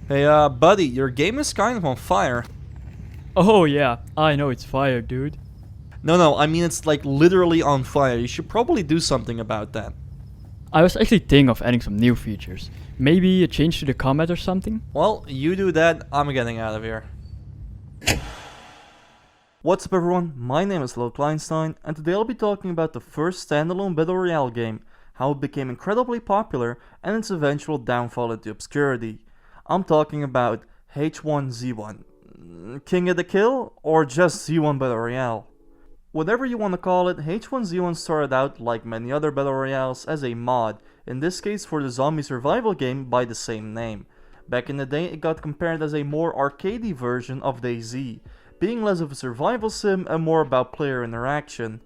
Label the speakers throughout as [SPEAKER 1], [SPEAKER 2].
[SPEAKER 1] Hey, buddy, your game is kind of on fire.
[SPEAKER 2] Oh yeah, I know it's fire, dude.
[SPEAKER 1] No, I mean it's like literally on fire. You should probably do something about that.
[SPEAKER 2] I was actually thinking of adding some new features. Maybe a change to the combat or something?
[SPEAKER 1] Well, you do that, I'm getting out of here. What's up everyone, my name is KleinStein, and today I'll be talking about the first standalone Battle Royale game, how it became incredibly popular, and its eventual downfall into obscurity. I'm talking about H1Z1. King of the Kill, or just Z1 Battle Royale? Whatever you want to call it, H1Z1 started out, like many other Battle Royales, as a mod, in this case for the zombie survival game by the same name. Back in the day, it got compared as a more arcadey version of DayZ, being less of a survival sim and more about player interaction.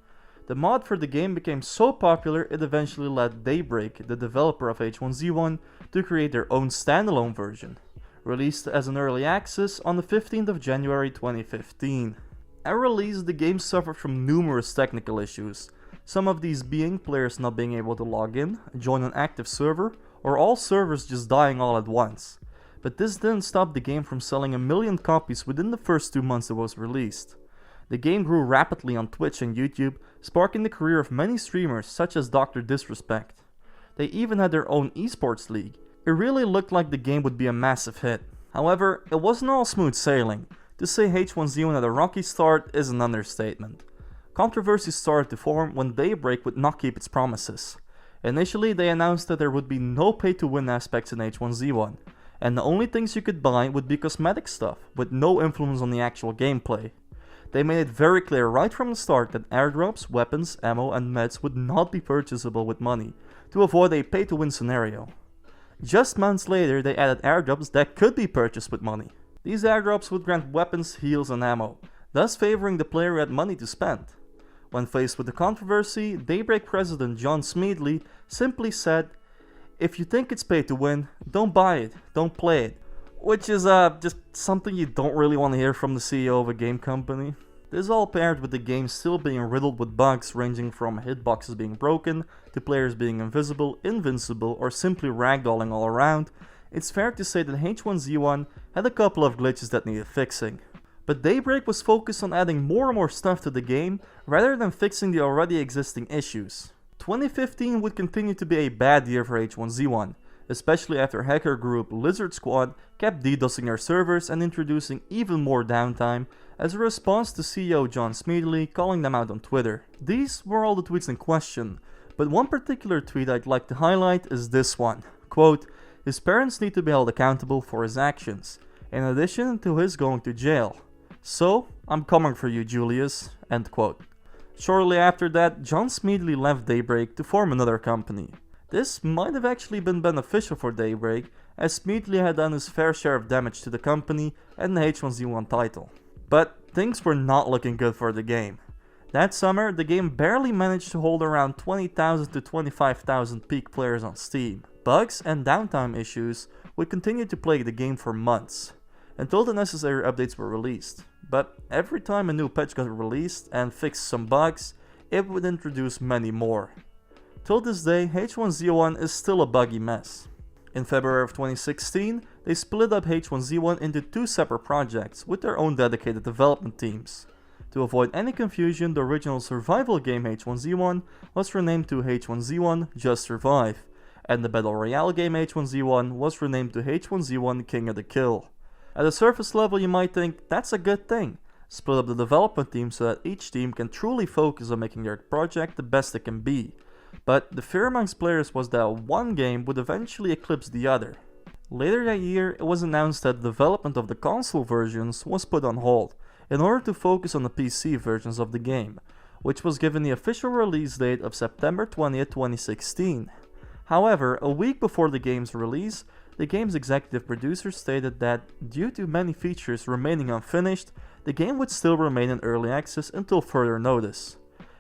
[SPEAKER 1] The mod for the game became so popular it eventually led Daybreak, the developer of H1Z1, to create their own standalone version, released as an early access on the 15th of January 2015. At release, the game suffered from numerous technical issues, some of these being players not being able to log in, join an active server, or all servers just dying all at once. But this didn't stop the game from selling 1 million copies within the first 2 months it was released. The game grew rapidly on Twitch and YouTube, sparking the career of many streamers such as Dr. Disrespect. They even had their own esports league. It really looked like the game would be a massive hit. However, it wasn't all smooth sailing. To say H1Z1 had a rocky start is an understatement. Controversy started to form when Daybreak would not keep its promises. Initially, they announced that there would be no pay-to-win aspects in H1Z1, and the only things you could buy would be cosmetic stuff, with no influence on the actual gameplay. They made it very clear right from the start that airdrops, weapons, ammo and meds would not be purchasable with money, to avoid a pay-to-win scenario. Just months later, they added airdrops that could be purchased with money. These airdrops would grant weapons, heals and ammo, thus favoring the player who had money to spend. When faced with the controversy, Daybreak president John Smedley simply said, "If you think it's pay to win, don't buy it, don't play it." Which is just something you don't really want to hear from the CEO of a game company. This all paired with the game still being riddled with bugs ranging from hitboxes being broken, to players being invisible, invincible, or simply ragdolling all around. It's fair to say that H1Z1 had a couple of glitches that needed fixing. But Daybreak was focused on adding more and more stuff to the game rather than fixing the already existing issues. 2015 would continue to be a bad year for H1Z1, especially after hacker group Lizard Squad kept DDoSing their servers and introducing even more downtime as a response to CEO John Smedley calling them out on Twitter. These were all the tweets in question, but one particular tweet I'd like to highlight is this one. Quote, "His parents need to be held accountable for his actions, in addition to his going to jail. So, I'm coming for you, Julius." End quote. Shortly after that, John Smedley left Daybreak to form another company. This might have actually been beneficial for Daybreak, as Smedley had done his fair share of damage to the company and the H1Z1 title. But things were not looking good for the game. That summer, the game barely managed to hold around 20,000 to 25,000 peak players on Steam. Bugs and downtime issues would continue to plague the game for months, until the necessary updates were released. But every time a new patch got released and fixed some bugs, it would introduce many more. Till this day, H1Z1 is still a buggy mess. In February of 2016, they split up H1Z1 into 2 separate projects with their own dedicated development teams. To avoid any confusion, the original survival game H1Z1 was renamed to H1Z1 Just Survive, and the Battle Royale game H1Z1 was renamed to H1Z1 King of the Kill. At a surface level you might think that's a good thing. Split up the development team so that each team can truly focus on making their project the best it can be. But the fear amongst players was that one game would eventually eclipse the other. Later that year, it was announced that the development of the console versions was put on hold in order to focus on the PC versions of the game, which was given the official release date of September 20th, 2016. However, a week before the game's release, the game's executive producer stated that, due to many features remaining unfinished, the game would still remain in early access until further notice.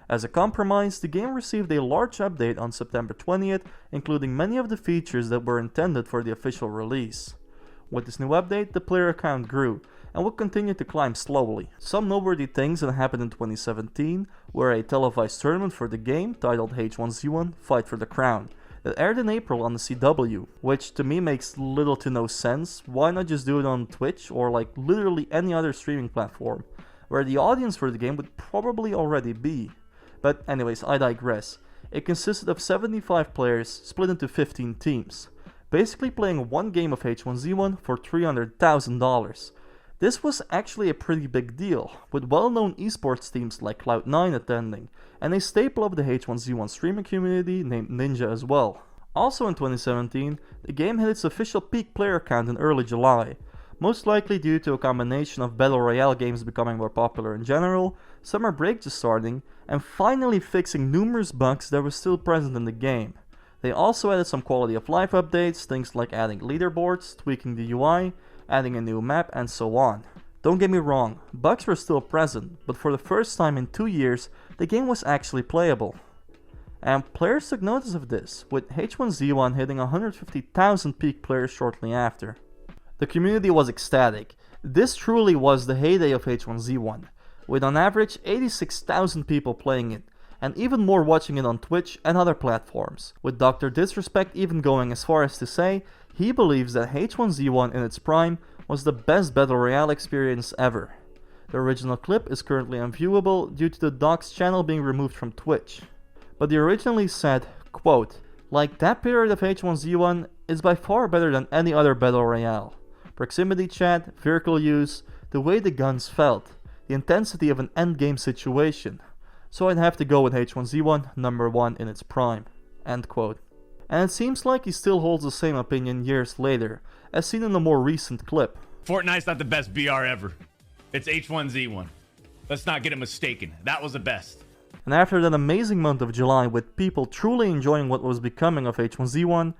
[SPEAKER 1] As a compromise, the game received a large update on September 20th, including many of the features that were intended for the official release. With this new update, the player count grew, and would continue to climb slowly. Some noteworthy things that happened in 2017 were a televised tournament for the game titled H1Z1 Fight for the Crown, It aired in April on the CW, which to me makes little to no sense. Why not just do it on Twitch or like literally any other streaming platform, where the audience for the game would probably already be. But anyways, I digress. It consisted of 75 players split into 15 teams, basically playing one game of H1Z1 for $300,000. This was actually a pretty big deal, with well-known esports teams like Cloud9 attending, and a staple of the H1Z1 streaming community named Ninja as well. Also in 2017, the game hit its official peak player count in early July, most likely due to a combination of Battle Royale games becoming more popular in general, summer break just starting, and finally fixing numerous bugs that were still present in the game. They also added some quality of life updates, things like adding leaderboards, tweaking the UI, adding a new map, and so on. Don't get me wrong, bugs were still present, but for the first time in 2 years, the game was actually playable. And players took notice of this, with H1Z1 hitting 150,000 peak players shortly after. The community was ecstatic. This truly was the heyday of H1Z1, with on average 86,000 people playing it, and even more watching it on Twitch and other platforms, with Dr. Disrespect even going as far as to say he believes that H1Z1 in its prime was the best Battle Royale experience ever. The original clip is currently unviewable due to the dog's channel being removed from Twitch. But he originally said, quote, "Like that period of H1Z1 is by far better than any other Battle Royale. Proximity chat, vehicle use, the way the guns felt, the intensity of an endgame situation. So I'd have to go with H1Z1 number 1 in its prime." End quote. And it seems like he still holds the same opinion years later, as seen in a more recent clip.
[SPEAKER 3] Fortnite's not the best BR ever. It's H1Z1. Let's not get it mistaken. That was the best.
[SPEAKER 1] And after that amazing month of July with people truly enjoying what was becoming of H1Z1,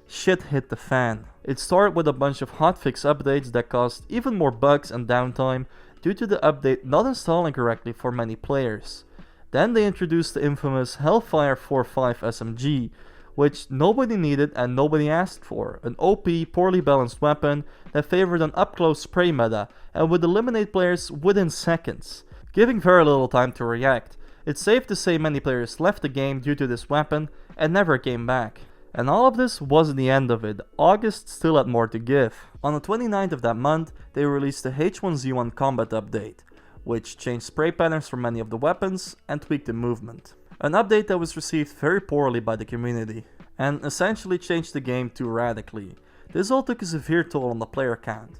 [SPEAKER 1] shit hit the fan. It started with a bunch of hotfix updates that caused even more bugs and downtime due to the update not installing correctly for many players. Then they introduced the infamous Hellfire 4.5 SMG, which nobody needed and nobody asked for, an OP, poorly balanced weapon that favored an up-close spray meta and would eliminate players within seconds, giving very little time to react. It's safe to say many players left the game due to this weapon and never came back. And all of this wasn't the end of it. August still had more to give. On the 29th of that month, they released the H1Z1 combat update, which changed spray patterns for many of the weapons and tweaked the movement. An update that was received very poorly by the community, and essentially changed the game too radically. This all took a severe toll on the player count.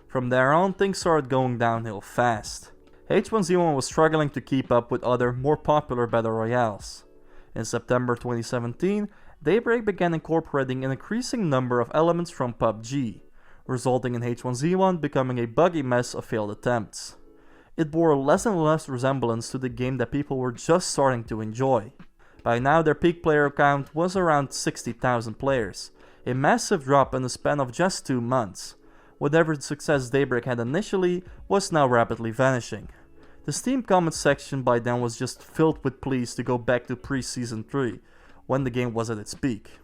[SPEAKER 1] From there on, things started going downhill fast. H1Z1 was struggling to keep up with other, more popular Battle Royales. In September 2017, Daybreak began incorporating an increasing number of elements from PUBG, resulting in H1Z1 becoming a buggy mess of failed attempts. It bore less and less resemblance to the game that people were just starting to enjoy. By now their peak player count was around 60,000 players, a massive drop in the span of just 2 months. Whatever success Daybreak had initially was now rapidly vanishing. The Steam comments section by then was just filled with pleas to go back to pre-Season 3, when the game was at its peak.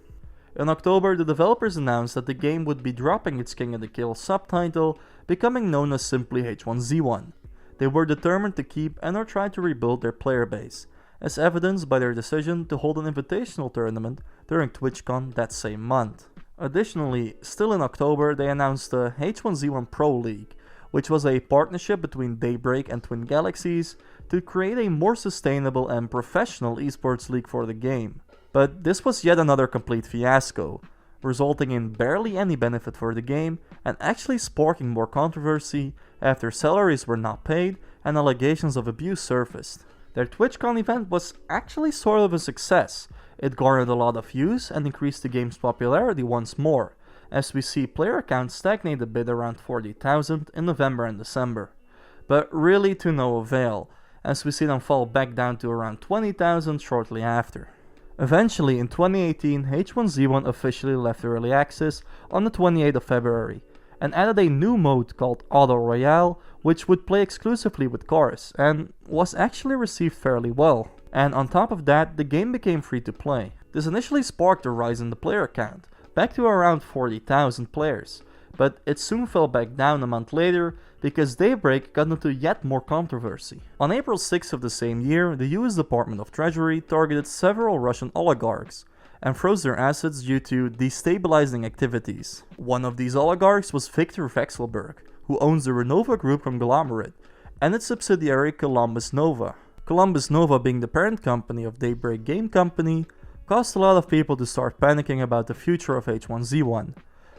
[SPEAKER 1] In October, the developers announced that the game would be dropping its King of the Kill subtitle, becoming known as simply H1Z1. They were determined to keep and or try to rebuild their player base, as evidenced by their decision to hold an invitational tournament during TwitchCon that same month. Additionally, still in October, they announced the H1Z1 Pro League, which was a partnership between Daybreak and Twin Galaxies to create a more sustainable and professional esports league for the game. But this was yet another complete fiasco, resulting in barely any benefit for the game and actually sparking more controversy after salaries were not paid and allegations of abuse surfaced. Their TwitchCon event was actually sort of a success. It garnered a lot of views and increased the game's popularity once more, as we see player count stagnate a bit around 40,000 in November and December. But really to no avail, as we see them fall back down to around 20,000 shortly after. Eventually, in 2018, H1Z1 officially left early access on the 28th of February, and added a new mode called Auto Royale, which would play exclusively with cars, and was actually received fairly well. And on top of that, the game became free to play. This initially sparked a rise in the player count, back to around 40,000 players, but it soon fell back down a month later because Daybreak got into yet more controversy. On April 6th of the same year, the US Department of Treasury targeted several Russian oligarchs, and froze their assets due to destabilizing activities. One of these oligarchs was Victor Vexelberg, who owns the Renova Group conglomerate and its subsidiary Columbus Nova. Columbus Nova, being the parent company of Daybreak Game Company, caused a lot of people to start panicking about the future of H1Z1,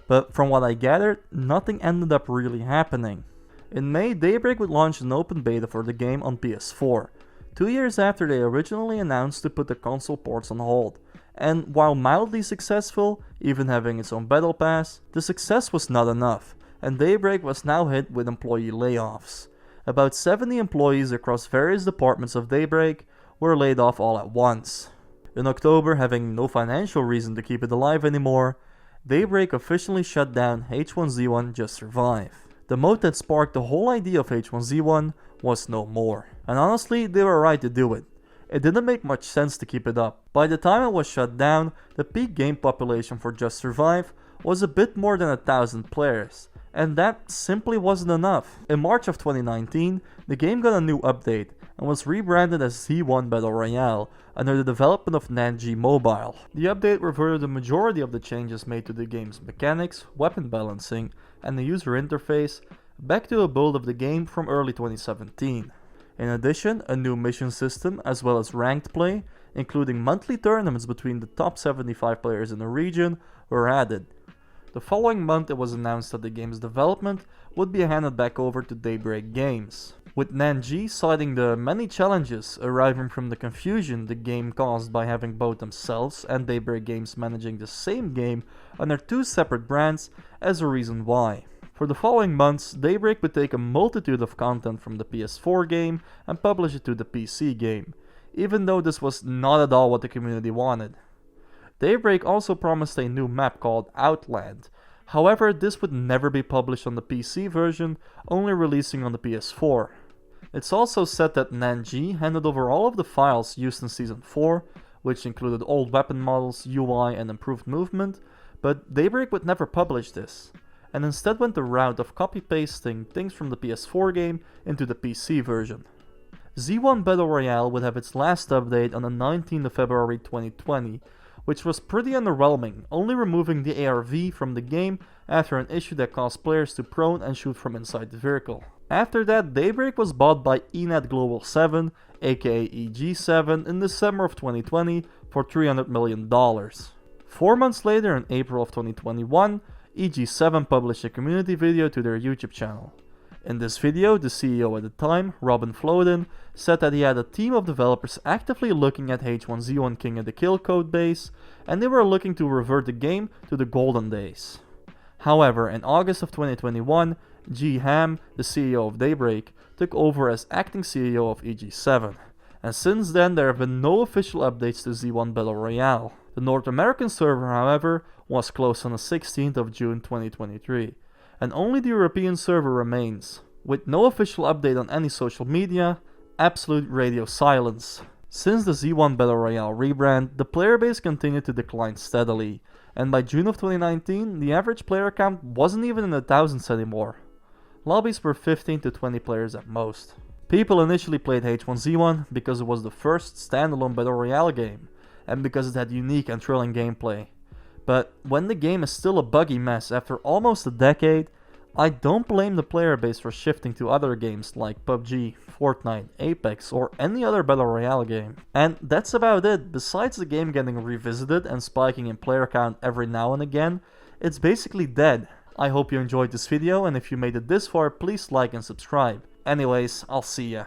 [SPEAKER 1] but from what I gathered, nothing ended up really happening. In May, Daybreak would launch an open beta for the game on PS4, 2 years after they originally announced to put the console ports on hold. And while mildly successful, even having its own battle pass, the success was not enough, and Daybreak was now hit with employee layoffs. About 70 employees across various departments of Daybreak were laid off all at once. In October, having no financial reason to keep it alive anymore, Daybreak officially shut down H1Z1 Just Survive. The mode that sparked the whole idea of H1Z1 was no more. And honestly, they were right to do it. It didn't make much sense to keep it up. By the time it was shut down, the peak game population for Just Survive was a bit more than 1,000 players, and that simply wasn't enough. In March of 2019, the game got a new update and was rebranded as Z1 Battle Royale under the development of NantG Mobile. The update reverted the majority of the changes made to the game's mechanics, weapon balancing, and the user interface back to a build of the game from early 2017. In addition, a new mission system as well as ranked play, including monthly tournaments between the top 75 players in the region, were added. The following month it was announced that the game's development would be handed back over to Daybreak Games, with NantG citing the many challenges arising from the confusion the game caused by having both themselves and Daybreak Games managing the same game under two separate brands as a reason why. For the following months, Daybreak would take a multitude of content from the PS4 game and publish it to the PC game, even though this was not at all what the community wanted. Daybreak also promised a new map called Outland. However, this would never be published on the PC version, only releasing on the PS4. It's also said that NantG handed over all of the files used in Season 4, which included old weapon models, UI, and improved movement, but Daybreak would never publish this, and instead went the route of copy-pasting things from the PS4 game into the PC version. Z1 Battle Royale would have its last update on the 19th of February 2020, which was pretty underwhelming, only removing the ARV from the game after an issue that caused players to prone and shoot from inside the vehicle. After that, Daybreak was bought by Enad Global 7, aka EG7, in December of 2020 for $300 million. 4 months later, in April of 2021, EG7 published a community video to their YouTube channel. In this video, the CEO at the time, Robin Floden, said that he had a team of developers actively looking at H1Z1 King of the Kill codebase, and they were looking to revert the game to the golden days. However, in August of 2021, G. Ham, the CEO of Daybreak, took over as acting CEO of EG7, and since then there have been no official updates to Z1 Battle Royale. The North American server, however, was closed on the 16th of June 2023. And only the European server remains, with no official update on any social media, absolute radio silence. Since the Z1 Battle Royale rebrand, the player base continued to decline steadily, and by June of 2019, the average player count wasn't even in the thousands anymore. Lobbies were 15 to 20 players at most. People initially played H1Z1 because it was the first standalone Battle Royale game, and because it had unique and thrilling gameplay. But when the game is still a buggy mess after almost a decade, I don't blame the player base for shifting to other games like PUBG, Fortnite, Apex, or any other Battle Royale game. And that's about it. Besides the game getting revisited and spiking in player count every now and again, it's basically dead. I hope you enjoyed this video, and if you made it this far, please like and subscribe. Anyways, I'll see ya.